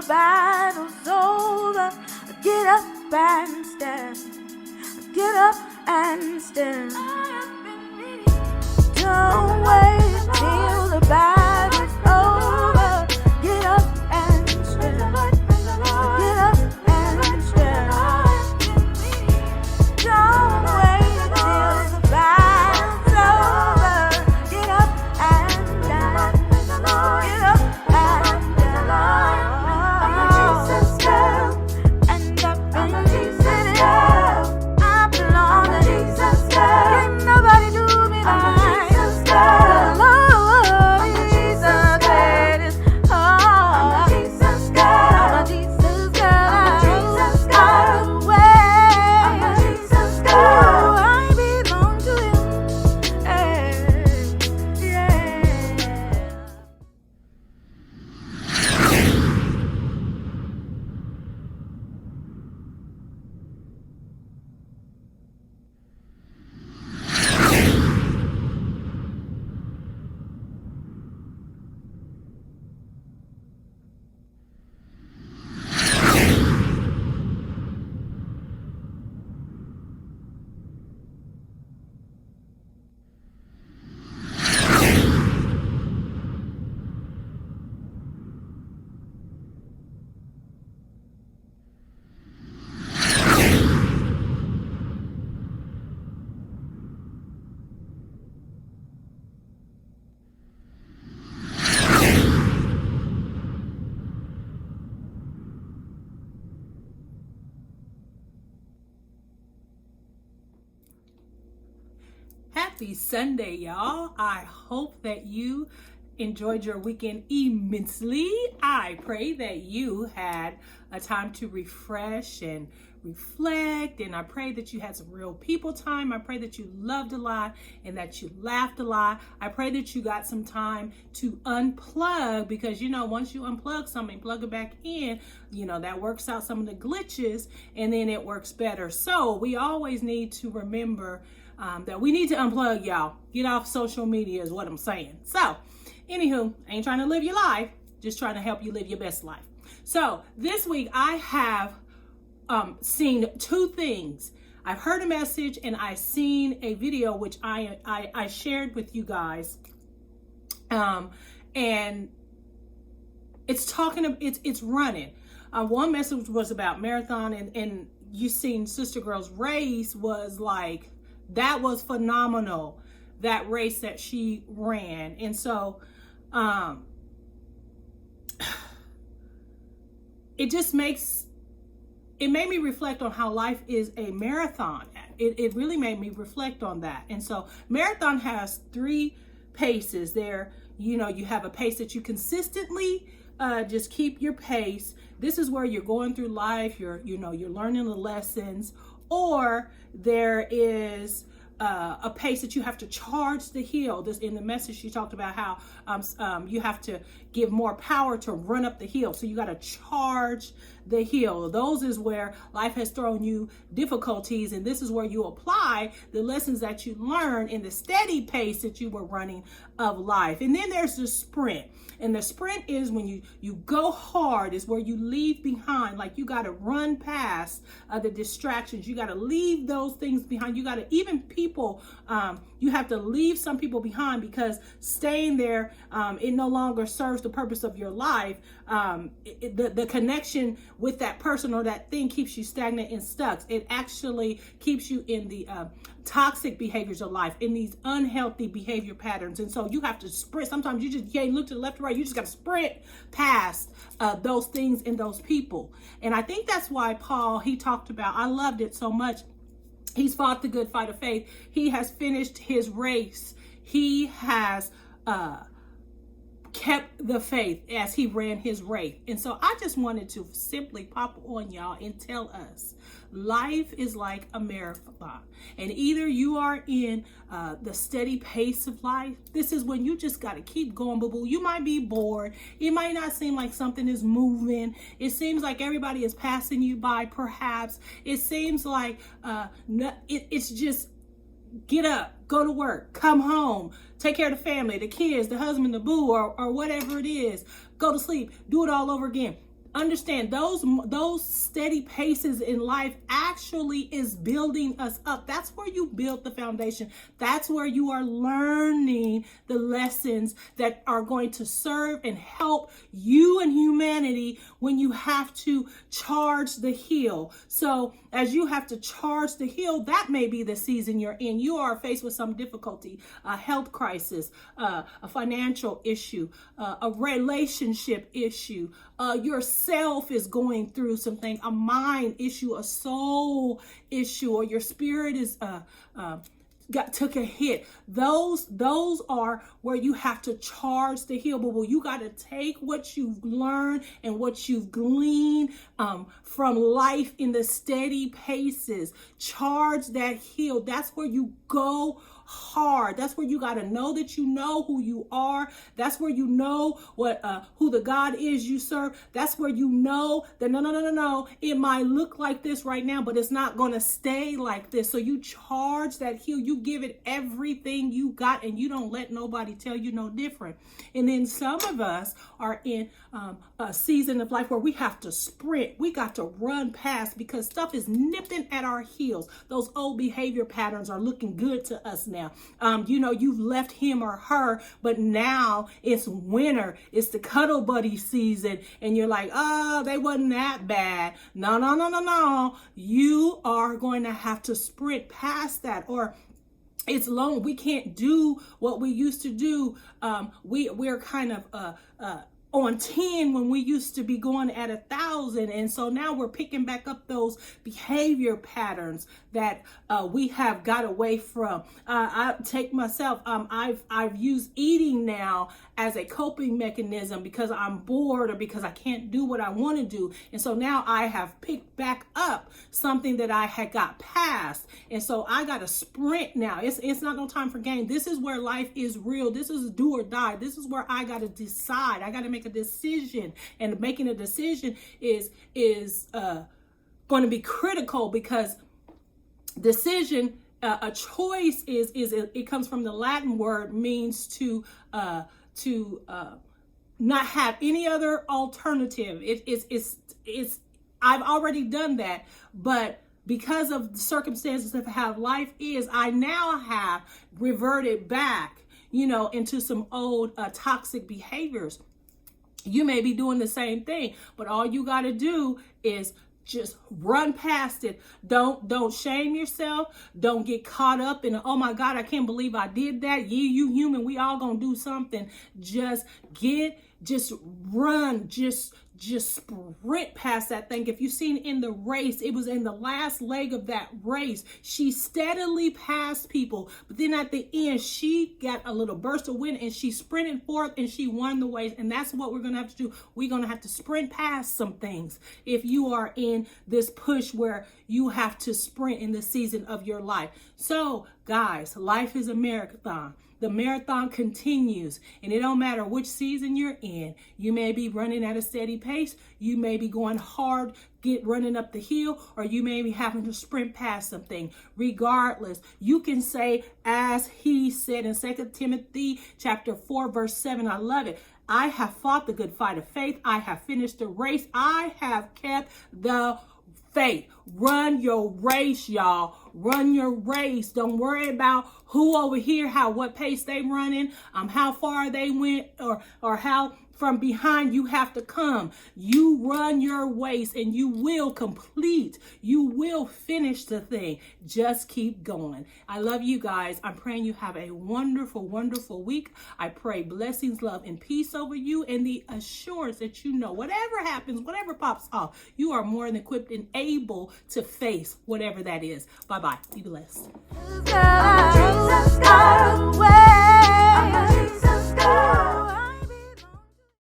the battle's over. Get up and stand. Get up and stand. Don't wait till the battle's over. Get up and stand. Get up and stand. Don't wait till the battle's over. Get up and stand. Get up and stand. I'm a Jesus girl, and I've been Jesus girl. I belong to Jesus girl. Can't nobody do me like Jesus girl. Oh, Jesus girl is I'm a Jesus girl. I'm a Jesus girl. I'm a Jesus girl. I'm a Jesus girl. I belong to you. Hey, yeah. Happy Sunday, y'all. I hope that you enjoyed your weekend immensely. I pray that you had a time to refresh and reflect, and I pray that you had some real people time. I pray that you loved a lot and that you laughed a lot. I pray that you got some time to unplug, because once you unplug something, plug it back in, that works out some of the glitches, and then it works better. So we always need to remember that we need to unplug, y'all. Get off social media is what I'm saying. So, anywho, I ain't trying to live your life, just trying to help you live your best life. So, this week I have seen two things. I've heard a message and I've seen a video which I shared with you guys. And it's running. One message was about marathon, and you seen Sister Girl's race was like, that was phenomenal, that race that she ran. And so it made me reflect on how life is a marathon. It really made me reflect on that. And so marathon has 3 paces there. You have a pace that you consistently just keep your pace. This is where you're going through life, you're learning the lessons. Or there is a pace that you have to charge the hill. This in the message, she talked about how you have to give more power to run up the hill. So you got to charge the hill. Those is where life has thrown you difficulties, and this is where you apply the lessons that you learn in the steady pace that you were running of life. And then there's the sprint. And the sprint is when you go hard, is where you leave behind. Like, you got to run past the distractions. You got to leave those things behind. You got to, even people, you have to leave some people behind, because staying there, it no longer serves the purpose of your life. The connection with that person or that thing keeps you stagnant and stuck. It actually keeps you in the toxic behaviors of life, in these unhealthy behavior patterns. And so you have to sprint. Sometimes you can't look to the left or right. You just got to sprint past those things and those people. And I think that's why Paul, he talked about, I loved it so much. He's fought the good fight of faith. He has finished his race. He has kept the faith as he ran his race. And so I just wanted to simply pop on y'all and tell us, life is like a marathon, and either you are in the steady pace of life. This is when you just got to keep going, boo-boo. You might be bored. It might not seem like something is moving. It seems like everybody is passing you by, perhaps. It seems like it's just get up, go to work, come home, take care of the family, the kids, the husband, the boo, or whatever it is. Go to sleep, do it all over again. understand those steady paces in life actually is building us up. That's where you build the foundation. That's where you are learning the lessons that are going to serve and help you and humanity when you have to charge the hill. So as you have to charge the hill, that may be the season you're in. You are faced with some difficulty, a health crisis, a financial issue, a relationship issue. Yourself is going through something, a mind issue, a soul issue, or your spirit is took a hit. Those are where you have to charge the hill. But you got to take what you've learned and what you've gleaned from life in the steady paces. Charge that hill. That's where you go hard. That's where you got to know that you know who you are. That's where you know who the God is you serve. That's where you know that no, it might look like this right now, but it's not going to stay like this. So you charge that hill. You give it everything you got, and you don't let nobody tell you no different. And then some of us are in a season of life where we have to sprint. We got to run past because stuff is nipping at our heels. Those old behavior patterns are looking good to us now. You've left him or her, but now it's winter. It's the cuddle buddy season. And you're like, oh, they wasn't that bad. No. You are going to have to sprint past that, or it's long. We can't do what we used to do. We're kind of on 10 when we used to be going at 1,000. And so now we're picking back up those behavior patterns that we have got away from. I take myself, I've used eating now as a coping mechanism because I'm bored or because I can't do what I want to do. And so now I have picked back up something that I had got past. And so I got to sprint now. It's not no time for game. This is where life is real. This is do or die. This is where I got to decide. I got to make a decision, and making a decision is going to be critical because decision, a choice is it comes from the Latin word, means to not have any other alternative. It's I've already done that, but because of the circumstances of how life is, I now have reverted back, into some old toxic behaviors. You may be doing the same thing, but all you got to do is just run past it. Don't shame yourself. Don't get caught up in, oh my God, I can't believe I did that. Yeah, you human. We all gonna do something. Just run. Just sprint past that thing. If you've seen in the race, it was in the last leg of that race. She steadily passed people, but then at the end, she got a little burst of wind and she sprinted forth and she won the race. And that's what we're going to have to do. We're going to have to sprint past some things if you are in this push where you have to sprint in the season of your life. So, guys, life is a marathon. The marathon continues, and it don't matter which season you're in. You may be running at a steady pace. You may be going hard, running up the hill, or you may be having to sprint past something. Regardless, you can say, as he said in 2 Timothy chapter 4, verse 7, I love it. I have fought the good fight of faith. I have finished the race. I have kept the faith. Run your race, y'all. Run your race. Don't worry about who over here, what pace they running, how far they went, or how from behind you have to come. You run your race and you will complete. You will finish the thing. Just keep going. I love you guys. I'm praying you have a wonderful, wonderful week. I pray blessings, love, and peace over you, and the assurance that whatever happens, whatever pops off, you are more than equipped and able to face whatever that is. Bye-bye. Be blessed. Jesus got away.